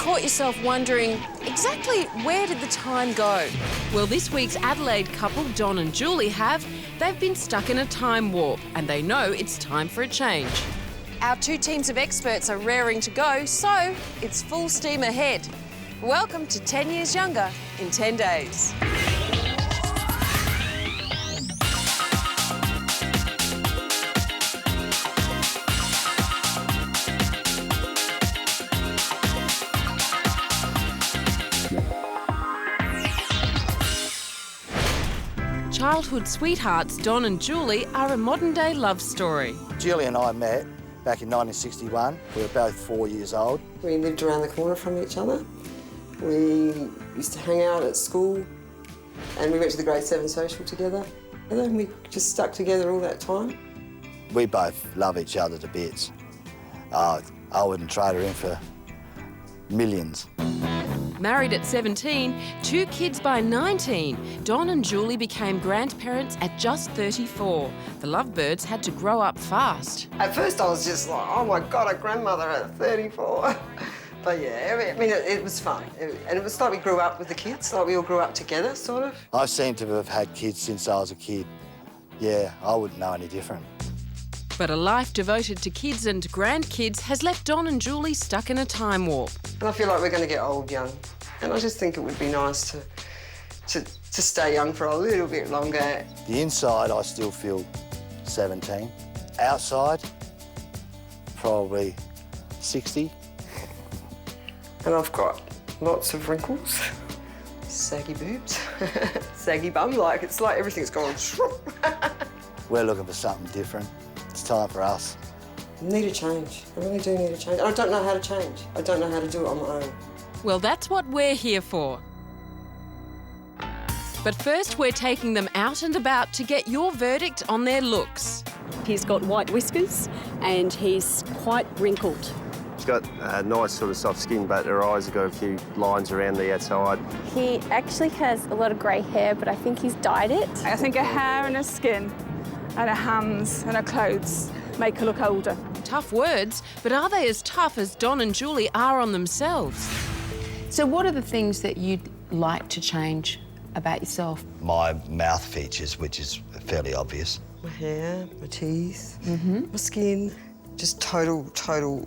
caught yourself wondering, exactly where did the time go? Well, this week's Adelaide couple, Don and Julie, they've been stuck in a time warp and they know it's time for a change. Our two teams of experts are raring to go, so it's full steam ahead. Welcome to 10 Years Younger in 10 days. Childhood sweethearts Don and Julie are a modern-day love story. Julie and I met back in 1961. We were both 4 years old. We lived around the corner from each other. We used to hang out at school and we went to the grade 7 social together. And then we just stuck together all that time. We both love each other to bits. I wouldn't trade her in for millions. Married at 17, 2 kids by 19, Don and Julie became grandparents at just 34. The lovebirds had to grow up fast. At first I was just like, oh my God, a grandmother at 34. But yeah, I mean, it was fun. And it was like we grew up with the kids, like we all grew up together, sort of. I seem to have had kids since I was a kid. Yeah, I wouldn't know any different. But a life devoted to kids and grandkids has left Don and Julie stuck in a time warp. And I feel like we're going to get old young. And I just think it would be nice to stay young for a little bit longer. The inside, I still feel 17. Outside, probably 60. And I've got lots of wrinkles, saggy boobs, saggy bum, it's like everything's gone shroom. We're looking for something different. It's time for us. I need a change. I really do need a change. I don't know how to change. I don't know how to do it on my own. Well, that's what we're here for. But first, we're taking them out and about to get your verdict on their looks. He's got white whiskers and he's quite wrinkled. She's got a nice sort of soft skin, but her eyes have got a few lines around the outside. He actually has a lot of grey hair, but I think he's dyed it. I think her hair and her skin and her hands and her clothes make her look older. Tough words, but are they as tough as Don and Julie are on themselves? So what are the things that you'd like to change about yourself? My mouth features, which is fairly obvious. My hair, my teeth, my skin, just total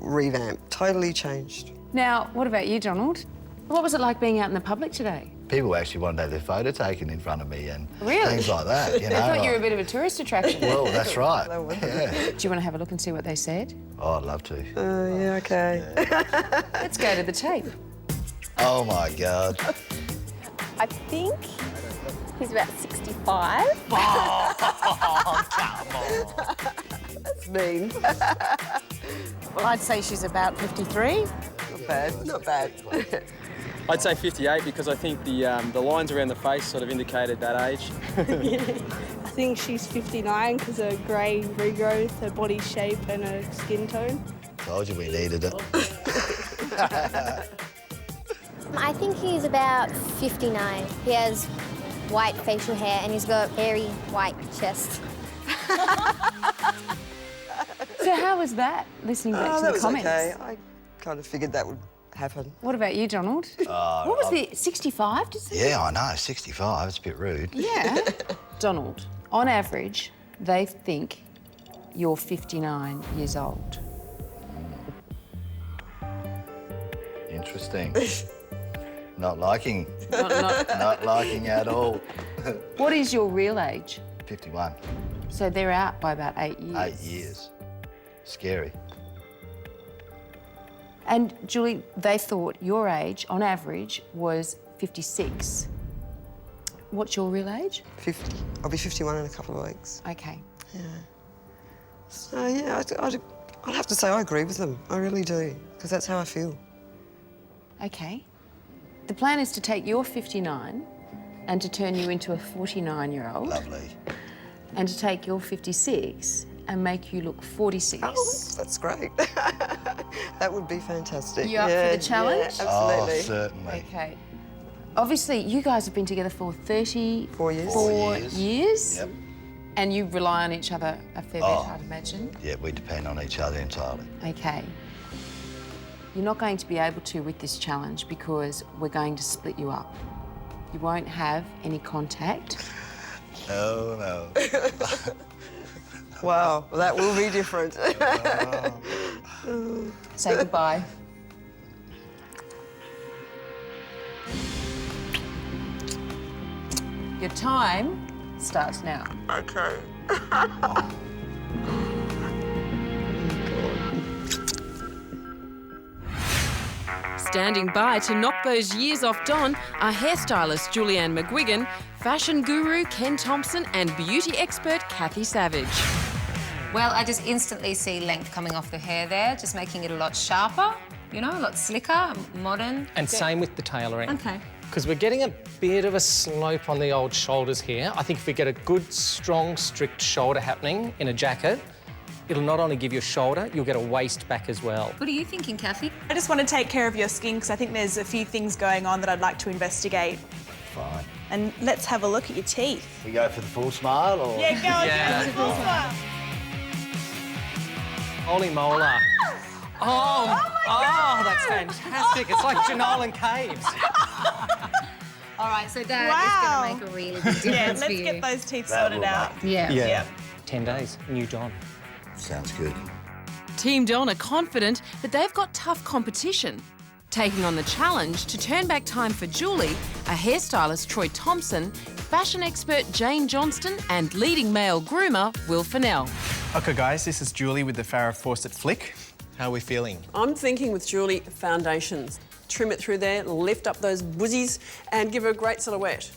revamp, totally changed. Now, what about you, Donald? What was it like being out in the public today? People actually wanted to have their photo taken in front of me and Really? things like that, you know. I thought you were a bit of a tourist attraction. Well, that's right. Yeah. Do you want to have a look and see what they said? Oh, I'd love to. Yeah, OK. Let's go to the tape. Oh, my God. I think he's about 65. Oh, come on. That's mean. Well, I'd say she's about 53. Not bad, not bad. I'd say 58 because I think the lines around the face sort of indicated that age. I think she's 59 because her grey regrowth, her body shape and her skin tone. Told you we needed it. I think he's about 59. He has white facial hair and he's got hairy white chest. So how was that, listening back to that the was comments? OK. I kind of figured that would happen. What about you, Donald? What was the 65? Did you say? Yeah, I know, 65. It's a bit rude. Yeah. Donald, on average, they think you're 59 years old. Interesting. Not liking. Not- Not liking at all. What is your real age? 51. So they're out by about 8 years. 8 years. Scary. And Julie, they thought your age, on average, was 56. What's your real age? 50. I'll be 51 in a couple of weeks. OK. Yeah. So, yeah, I'd have to say I agree with them. I really do, because that's how I feel. OK. The plan is to take your 59 and to turn you into a 49-year-old. Lovely. And to take your 56 and make you look 46. Oh, that's great. That would be fantastic. You up for the challenge? Yeah, absolutely. Oh, certainly. OK. Obviously, you guys have been together for 34 years. 4 years. Yep. And you rely on each other a fair bit, I'd imagine. Yeah, we depend on each other entirely. OK. You're not going to be able to with this challenge because we're going to split you up. You won't have any contact. No. Wow, well, that will be different. Say goodbye. Your time starts now. Okay. Standing by to knock those years off Don are hairstylist Julianne McGuigan, fashion guru Ken Thompson and beauty expert Kathy Savage. Well, I just instantly see length coming off the hair there, just making it a lot sharper, you know, a lot slicker, modern. And same with the tailoring. Okay. Because we're getting a bit of a slope on the old shoulders here. I think if we get a good, strong, strict shoulder happening in a jacket, it'll not only give you a shoulder, you'll get a waist back as well. What are you thinking, Kathy? I just want to take care of your skin because I think there's a few things going on that I'd like to investigate. Fine. And let's have a look at your teeth. We go for the full smile, or...? Yeah, go on, full smile. Holy molar. Oh, that's fantastic. It's like Janelle and Caves. All right, so that is going to make a really big difference Yeah, let's for you. get those teeth sorted out. Yeah. 10 days, new Don. Sounds good. Team Don are confident, but they've got tough competition. Taking on the challenge to turn back time for Julie, a hairstylist Troy Thompson, fashion expert Jane Johnston and leading male groomer Will Fennell. OK, guys, this is Julie with the Farrah Fawcett Flick. How are we feeling? I'm thinking with Julie, foundations. Trim it through there, lift up those boosies and give her a great silhouette.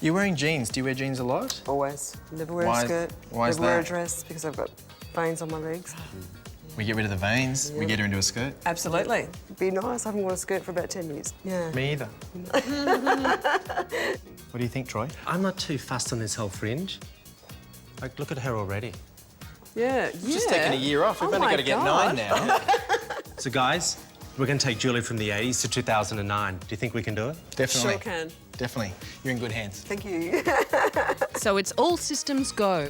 You're wearing jeans. Do you wear jeans a lot? Always. Never wear a skirt. Why is Never wear a that? dress because I've got veins on my legs. We get rid of the veins, we get her into a skirt. Absolutely. Be nice. I haven't worn a skirt for about 10 years. Yeah. Me either. What do you think, Troy? I'm not too fussed on this whole fringe. Like, look at her already. Yeah, Just taking a year off. We've only got to get 9 now. So, guys, we're going to take Julie from the 80s to 2009. Do you think we can do it? Definitely. Sure can. Definitely. You're in good hands. Thank you. So it's all systems go.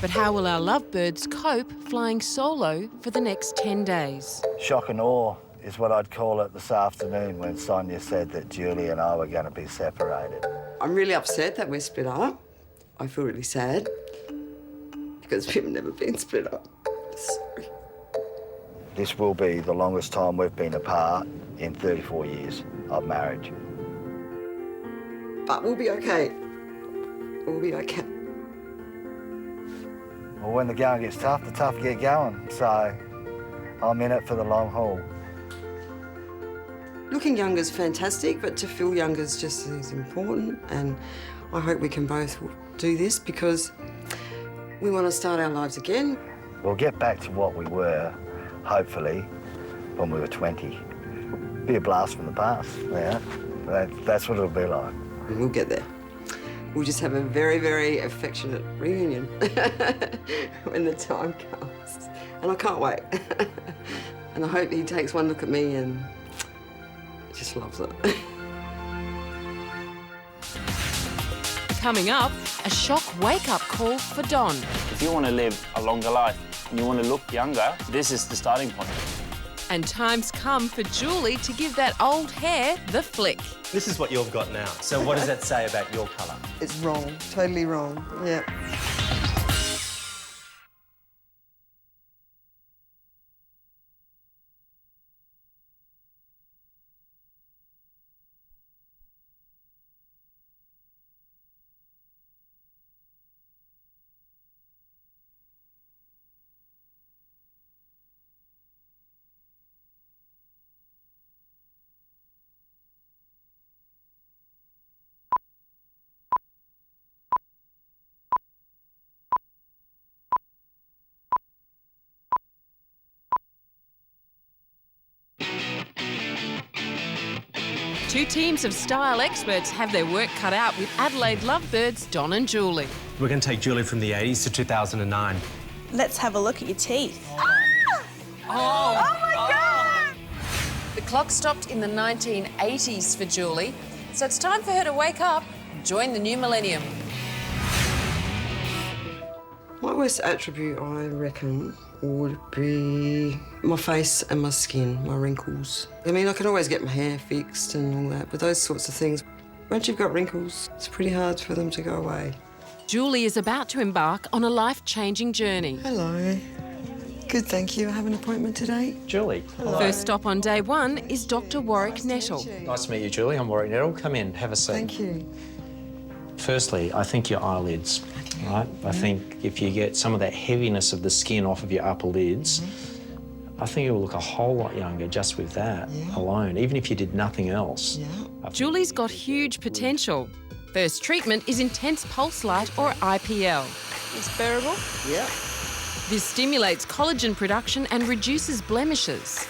But how will our lovebirds cope flying solo for the next 10 days? Shock and awe is what I'd call it this afternoon when Sonia said that Julie and I were going to be separated. I'm really upset that we're split up. I feel really sad because we've never been split up. Sorry. This will be the longest time we've been apart in 34 years of marriage. But we'll be okay. We'll be okay. Well, when the going gets tough, the tough get going. So I'm in it for the long haul. Looking younger is fantastic, but to feel younger is just as important. And I hope we can both do this because we want to start our lives again. We'll get back to what we were, hopefully, when we were 20. Be a blast from the past, yeah. That's what it'll be like. And we'll get there. We'll just have a very, very affectionate reunion when the time comes. And I can't wait. And I hope he takes one look at me and just loves it. Coming up, a shock wake-up call for Don. If you want to live a longer life and you want to look younger, this is the starting point. And time's come for Julie to give that old hair the flick. This is what you've got now. So what does that say about your colour? It's wrong, totally wrong, yeah. Two teams of style experts have their work cut out with Adelaide lovebirds Don and Julie. We're going to take Julie from the 80s to 2009. Let's have a look at your teeth. Oh my God! The clock stopped in the 1980s for Julie, so it's time for her to wake up and join the new millennium. My worst attribute, I reckon, would be my face and my skin, my wrinkles. I mean, I can always get my hair fixed and all that, but those sorts of things, once you've got wrinkles, it's pretty hard for them to go away. Julie is about to embark on a life-changing journey. Hello. Good, thank you. I have an appointment today. Julie. Hello. First stop on day one is Dr. Warwick Nettle. Nice to meet you, Julie. I'm Warwick Nettle. Come in, have a seat. Thank you. Firstly, I think your eyelids, right? I think if you get some of that heaviness of the skin off of your upper lids, I think you'll look a whole lot younger just with that alone, even if you did nothing else. Julie's got huge potential. First treatment is intense pulse light, or IPL. It's bearable? Yeah. This stimulates collagen production and reduces blemishes.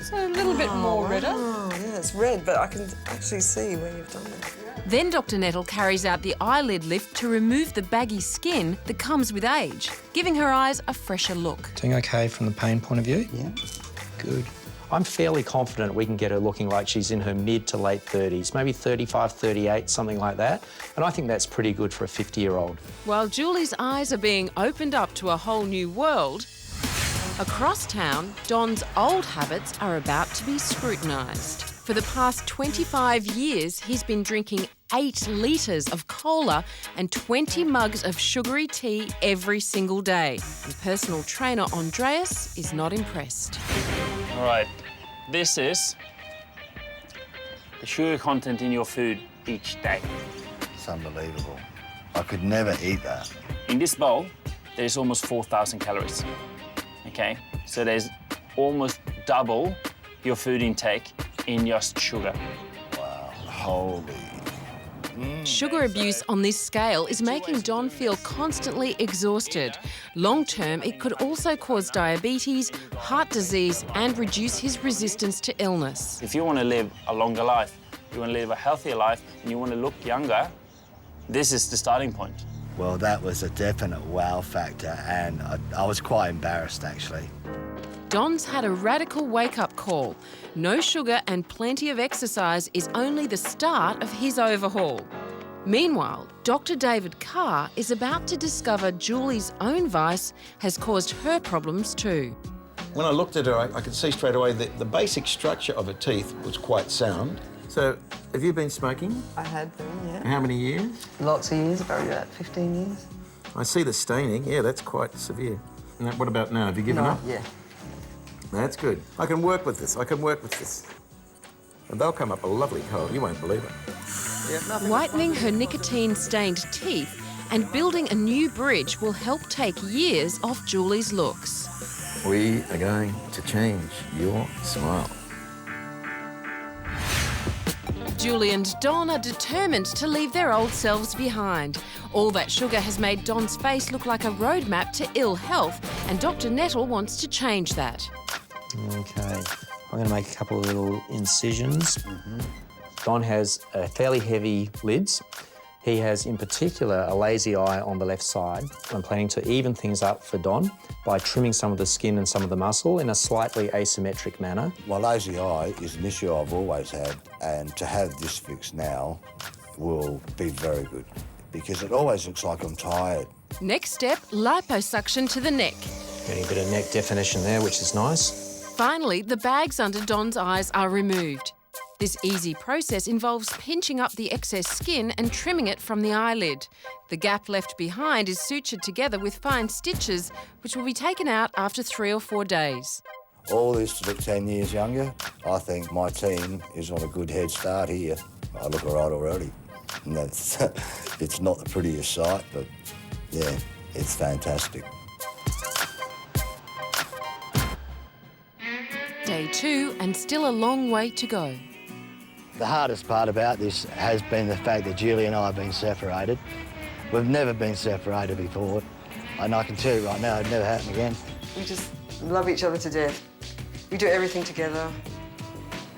So a little bit more redder. Oh, yeah, it's red, but I can actually see where you've done it. Then Dr. Nettle carries out the eyelid lift to remove the baggy skin that comes with age, giving her eyes a fresher look. Doing okay from the pain point of view? Yeah. Good. I'm fairly confident we can get her looking like she's in her mid to late 30s, maybe 35, 38, something like that. And I think that's pretty good for a 50-year-old. While Julie's eyes are being opened up to a whole new world, across town, Don's old habits are about to be scrutinised. For the past 25 years, he's been drinking 8 litres of cola and 20 mugs of sugary tea every single day. And personal trainer Andreas is not impressed. All right, this is the sugar content in your food each day. It's unbelievable. I could never eat that. In this bowl, there's almost 4,000 calories, okay? So there's almost double your food intake in just sugar. Wow, holy. Sugar abuse on this scale is making Don feel constantly exhausted. Long-term, it could also cause diabetes, heart disease and reduce his resistance to illness. If you want to live a longer life, you want to live a healthier life, and you want to look younger, this is the starting point. Well, that was a definite wow factor, and I was quite embarrassed, actually. Don's had a radical wake-up call. No sugar and plenty of exercise is only the start of his overhaul. Meanwhile, Dr. David Carr is about to discover Julie's own vice has caused her problems too. When I looked at her, I could see straight away that the basic structure of her teeth was quite sound. So, have you been smoking? I had been, yeah. How many years? Lots of years, probably about 15 years. I see the staining. Yeah, that's quite severe. And what about now? Have you given up? Yeah. That's good. I can work with this. I can work with this. And they'll come up a lovely cold. You won't believe it. Yeah, Whitening her nicotine-stained teeth and building a new bridge will help take years off Julie's looks. We are going to change your smile. Julie and Don are determined to leave their old selves behind. All that sugar has made Don's face look like a roadmap to ill health, and Dr. Nettle wants to change that. Okay, I'm going to make a couple of little incisions. Don has fairly heavy lids. He has, in particular, a lazy eye on the left side. I'm planning to even things up for Don by trimming some of the skin and some of the muscle in a slightly asymmetric manner. My lazy eye is an issue I've always had, and to have this fixed now will be very good, because it always looks like I'm tired. Next step, liposuction to the neck. Getting a bit of neck definition there, which is nice. Finally, the bags under Don's eyes are removed. This easy process involves pinching up the excess skin and trimming it from the eyelid. The gap left behind is sutured together with fine stitches, which will be taken out after 3 or 4 days. All this to look 10 years younger. I think my team is on a good head start here. I look all right already. And that's, it's not the prettiest sight, but yeah, it's fantastic. Day 2, and still a long way to go. The hardest part about this has been the fact that Julie and I have been separated. We've never been separated before, and I can tell you right now, it'd never happen again. We just love each other to death. We do everything together,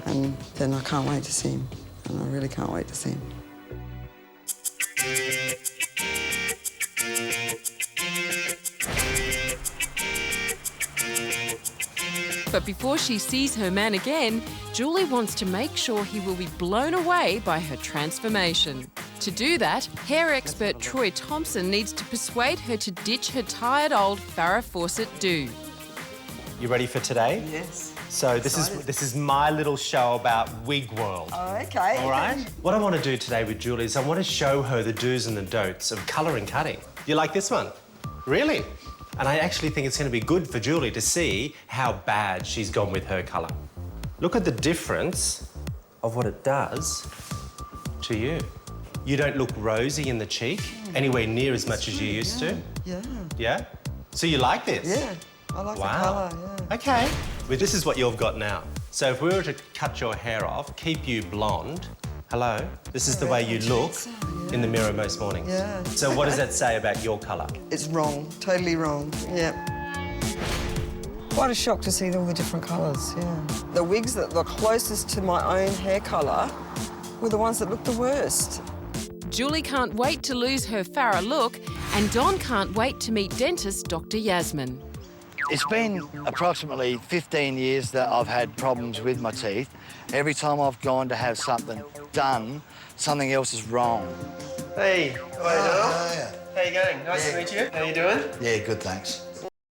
and then I can't wait to see him. And I really can't wait to see him. But before she sees her man again, Julie wants to make sure he will be blown away by her transformation. To do that, hair expert Troy Thompson needs to persuade her to ditch her tired old Farrah Fawcett do. You ready for today? Yes. So this is my little show about wig world. Oh, okay. All right? What I want to do today with Julie is I want to show her the do's and the don'ts of colour and cutting. You like this one? Really? And I actually think it's going to be good for Julie to see how bad she's gone with her colour. Look at the difference of what it does to you. You don't look rosy in the cheek anywhere near as much as you used to. Yeah. Yeah? So you like this? Yeah. I like the colour, yeah. OK. Well, this is what you've got now. So if we were to cut your hair off, keep you blonde, hello, this is the way you look in the mirror most mornings. Yeah. So what does that say about your colour? It's wrong, totally wrong, yeah. Quite a shock to see all the different colours, yeah. The wigs that were closest to my own hair colour were the ones that looked the worst. Julie can't wait to lose her Farrah look, and Don can't wait to meet dentist Dr. Yasmin. It's been approximately 15 years that I've had problems with my teeth. Every time I've gone to have something done, something else is wrong. Hey, how are you doing? How you going? Nice to meet you. How you doing? Yeah, good, thanks.